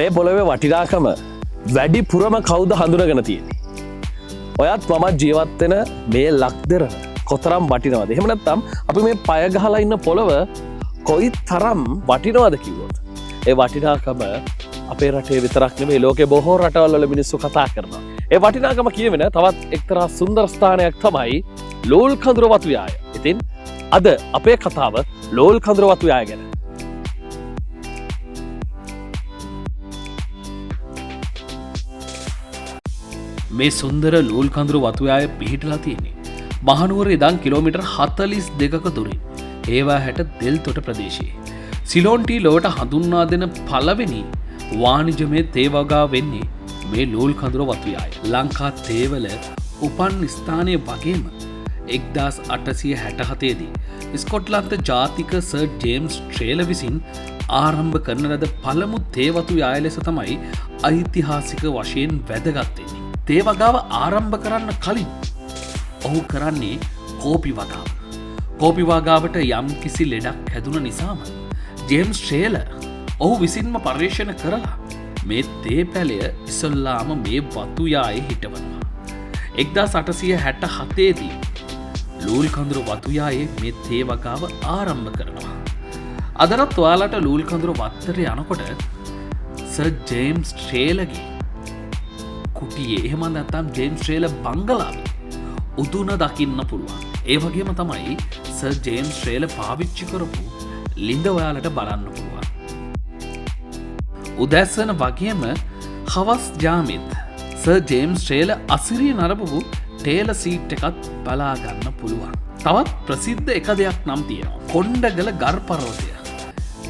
මේ පොළොවේ වටිනාකම වැඩිපුරම කවුද හඳුනගෙන තියෙන්නේ? ඔයත් මමත් ජීවත් වෙන මේ ලක්දර කොතරම් වටිනවද? එහෙම නැත්නම් අපි මේ පය ගහලා ඉන්න පොළව කොයි තරම් වටිනවද කිව්වොත් ඒ වටිනාකම අපේ රටේ විතරක් නෙමෙයි ලෝකේ බොහෝ රටවල් වල මිනිස්සු කතා කරනවා. ඒ වටිනාකම කියවෙන තවත් එක්තරා සුන්දර ස්ථානයක් තමයි ලෝල් කඳුර වතුයාය. ඉතින් අද අපේ කතාව ලෝල් කඳුර වතුයාය ගැන. මේ සුන්දර ලෝල් කඳුර වතුයාය පිහිටලා තියෙන්නේ මහනුවර ඉඳන් කිලෝමීටර් 42ක දුරින් ඒවා හැට දෙල්තොට ප්‍රදේශයේ. සිලෝන් ටී ලොවට හඳුන්වා දෙන පළවෙනි වාණිජමය තේ වගාව වෙන්නේ මේ ලෝල් කඳුර වතුයාය. ලංකා තේවල උපන් ස්ථානය වගේම 1867 දී ස්කොට්ලන්ත ජාතික සර් ජේම්ස් ට්‍රේල විසින් ආරම්භ කරන ලද පළමු තේ වතුයාය ලෙස තමයි ඓතිහාසික වශයෙන් වැදගත් වෙන්නේ. තේ වගාව ආරම්භ කරන්න කලින් ඔහු කරන්නේ කෝපි වගාව. කෝපි වගාවට යම් කිසි ලෙඩක් හැදුන නිසාම ජේම්ස් ට්‍රේල ඔහු විසින්ම පර්යේෂණ කරලා මේ තේ පැලය ඉස්සල්ලාම මේ වතුයායේ හිටවනවා. 1867 දී ලූල් කඳුර වතුයායේ මේ තේ වගාව ආරම්භ කරනවා. අදටත් ඔයාලට ලූල් කඳුර වත්තට යනකොට සර් ජේම්ස් ට්‍රේලගේ කුටියේ එහෙම නැත්නම් ජේම්ස් ට්‍රේල බංගලාවේ උදුන දකින්න පුළුවන්. ඒ වගේම තමයි සර් ජේම්ස් ට්‍රේල පාවිච්චි කරපු ලිඳ ඔයාලට බලන්න පුළුවන්. උදැස්සන වගේම හවස් ජාමෙත් සර් ජේම්ස් ට්‍රේල අසිරිය නරඹපු ටේල සීට් එකත් බලා ගන්න පුළුවන්. තවත් ප්‍රසිද්ධ එක දෙයක් නම් තියෙනවා. කොණ්ඩගල ගර් පර්වතය.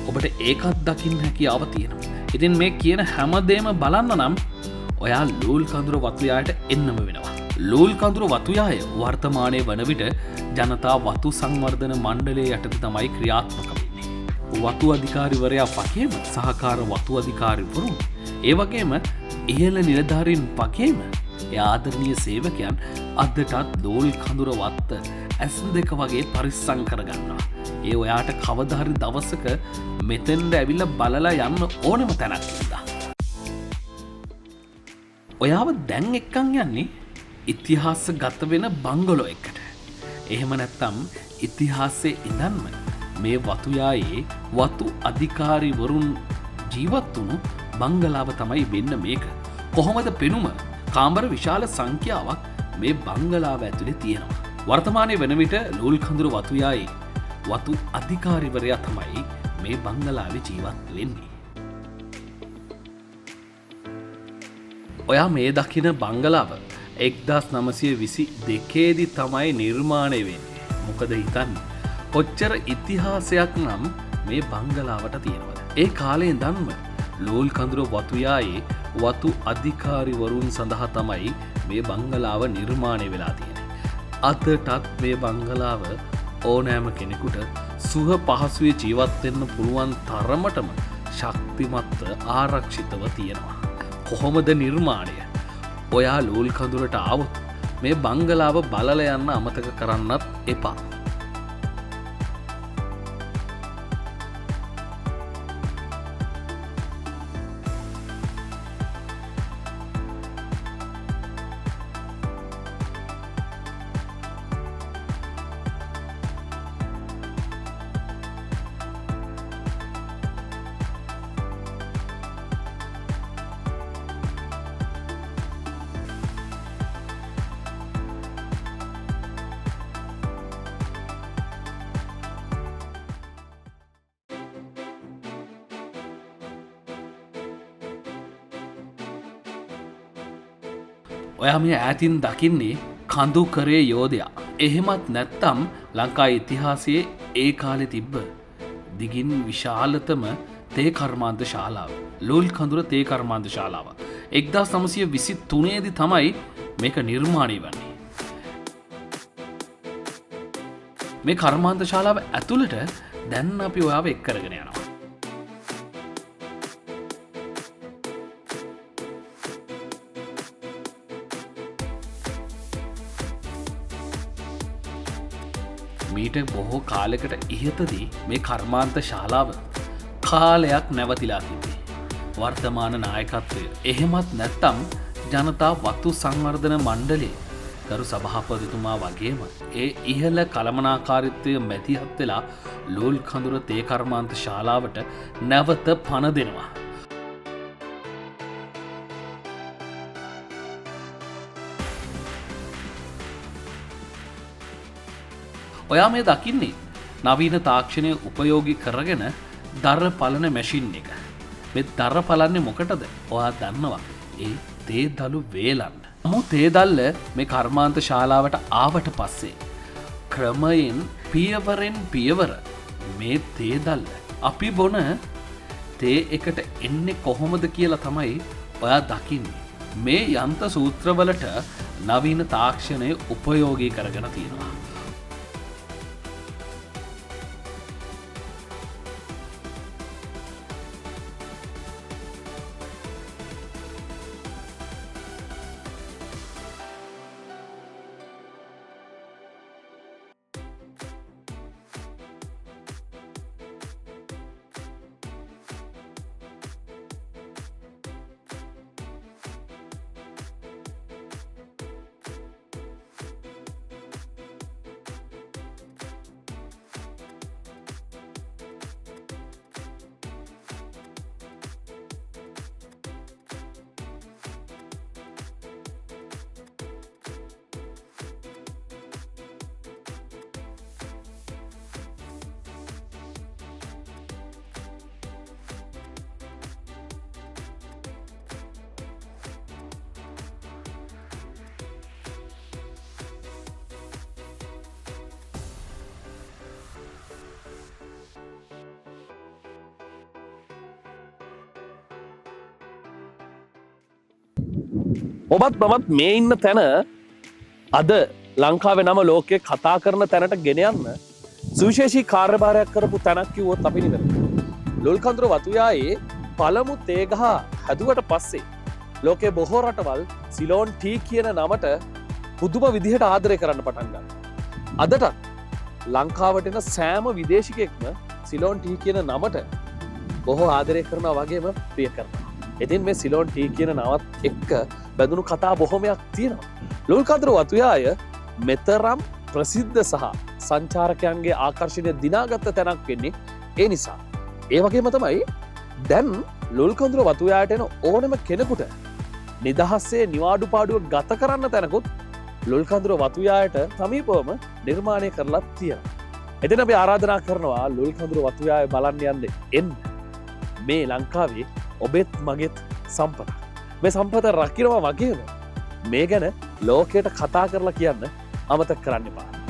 ඔබට ඒකත් දකින්න හැකියාව තියෙනවා. ඉතින් මේ කියන හැමදේම බලන්න නම් ඔයා ලූල් කඳුර වතුයායට එන්නම වෙනවා. ලූල් කඳුර වතුයාය වර්තමානයේ වන විට ජනතා වතු සංවර්ධන මණ්ඩලය යටතේ තමයි ක්‍රියාත්මක වෙන්නේ. වතු අධිකාරිවරයා වගේම සහකාර වතු අධිකාරිවරුන් ඒ වගේම ඉහළ නිලධාරීන් වගේම ආදරණීය සේවකයන් අදටත් ලෝල් කඳුර වත්ත ඇස් දෙක වගේ පරිස්සම් කරගන්නවා. ඒ ඔයාට කවදා හරි දවසක මෙතෙන්ද ඇවිල්ලා බලලා යන්න ඕනෙම තැනක් ඉඳලා. ඔයාව දැන් එක්කන් යන්නේ ඉතිහාසගත වෙන බංගලෝ එකට. එහෙම නැත්නම් ඉතිහාසයේ ඉඳන්ම මේ වතුයායේ වතු අධිකාරිවරුන් ජීවත් වුණු බංගලාව තමයි වෙන්න මේක. කොහොමද පෙනුම? කාමර විශාල සංඛ්‍යාවක් මේ බංගලාව ඇතුලේ තියෙනවා. වර්තමානයේ වෙන විට ලූල් කඳුර වතුයායේ වතු අධිකාරිවරයා තමයි මේ බංගලාවේ ජීවත් වෙන්නේ. ඔයා මේ දකින බංගලාව 1922 දී තමයි නිර්මාණය වෙන්නේ. මොකද හිතන්න කොච්චර ඉතිහාසයක් නම් මේ බංගලාවට තියෙනවද? ඒ කාලේ ඉඳන්ම ලෝල් කඳුර වතුයායේ වතු අධිකාරිවරුන් සඳහා තමයි මේ බංගලාව නිර්මාණය වෙලා තියෙන්නේ. අදටත් මේ බංගලාව ඕනෑම කෙනෙකුට සුව පහසුවේ ජීවත් වෙන්න පුළුවන් තරමටම ශක්තිමත්ව ආරක්ෂිතව තියෙනවා. කොහොමද නිර්මාණය? ඔයා ලූල් කඳුරට ආවොත් මේ බංගලාව බලලා යන්න අමතක කරන්නත් එපා. ඔයා මේ ඈතින් දකින්නේ කඳු කරේ යෝධයා. එහෙමත් නැත්තම් ලංකා ඉතිහාසයේ ඒ කාලේ තිබ්බ දිගින් විශාලතම තේ කර්මාන්ත ශාලාව. ලූල් කඳුර තේ කර්මාන්ත ශාලාව. 1923 දී තමයි මේක නිර්මාණය වෙන්නේ. මේ කර්මාන්ත ශාලාව ඇතුළට දැන් අපි ඔයාව එක් කරගෙන යනවා. මීට බොහෝ කාලෙකට ඉහතදී මේ කර්මාන්ත ශාලාව කාලයක් නැවතිලා තිබේ. වර්තමාන නායකත්වය. එහෙමත් නැත්තම් ජනතා වතු සංවර්ධන මණ්ඩලේ ගරු සභාපතිතුමා වගේම ඒ ඉහළ කළමනාකාරිත්වය මැදිහත් වෙලා ලෝල් කඳුර තේ කර්මාන්ත ශාලාවට නැවත පණ දෙනවා. ඔයා මේ දකින්නේ නවීන තාක්ෂණය උපයෝගී කරගෙන දර පලන මැෂින් එක. මේ දර පලන්නේ මොකටද? ඔයා දන්නවා. ඒ තේ දළු වේලන්න. නමුත් තේ දල්ල මේ කර්මාන්ත ශාලාවට ආවට පස්සේ ක්‍රමයෙන් පියවරෙන් පියවර මේ තේ දල්ල අපි බොන තේ එකට එන්නේ කොහොමද කියලා තමයි ඔයා දකින්නේ. මේ යන්ත්‍ර සූත්‍රවලට නවීන තාක්ෂණය උපයෝගී කරගෙන තියෙනවා. ඔබත් මමත් මේ ඉන්න තැන අද ලංකාවේ නම ලෝකයේ කතා කරන තැනට ගෙන යන්න සුවිශේෂී කාර්යභාරයක් කරපු තැනක් කිව්වොත් අපි නිවැරදි. ලෝල් කඳුර වතුයායේ පළමු තේ ගහ හැදුවට පස්සේ ලෝකයේ බොහෝ රටවල් සිලෝන් ටී කියන නමට පුදුම විදිහට ආදරය කරන්න පටන් ගත්තා. අදටත් ලංකාවට එන සෑම විදේශිකයෙක්ම සිලෝන් ටී කියන නමට බොහෝ ආදරය කරනවා වගේම ප්‍රිය කරනවා. ඉතින් මේ සිලෝන් ටී කියන නවත් එක්ක බැඳුණු කතා බොහොමයක් තියෙනවා. ලෝල් කඳුර වතුයාය මෙතරම් ප්‍රසිද්ධ සහ සංචාරකයන්ගේ ආකර්ෂණය දිනාගත්ත තැනක් වෙන්නේ ඒ නිසා. ඒ වගේම තමයි දැන් ලෝල් කඳුර වතුයායට එන ඕනම කෙනෙකුට නිදහස්සේ නිවාඩු පාඩුව ගත කරන්න තැනකුත් ලෝල් කඳුර වතුයායට සමීපවම නිර්මාණය කරලා තියෙනවා. එතන අපි ආරාධනා කරනවා ලෝල් කඳුර වතුයාය බලන්න යන්න එන්න. මේ ලංකාවේ ඔබෙත් මගෙත් සම්පත. මේ සම්පත රකිනවා වගේම මේ ගැන ලෝකයට කතා කරලා කියන්න අමතක කරන්න එපා.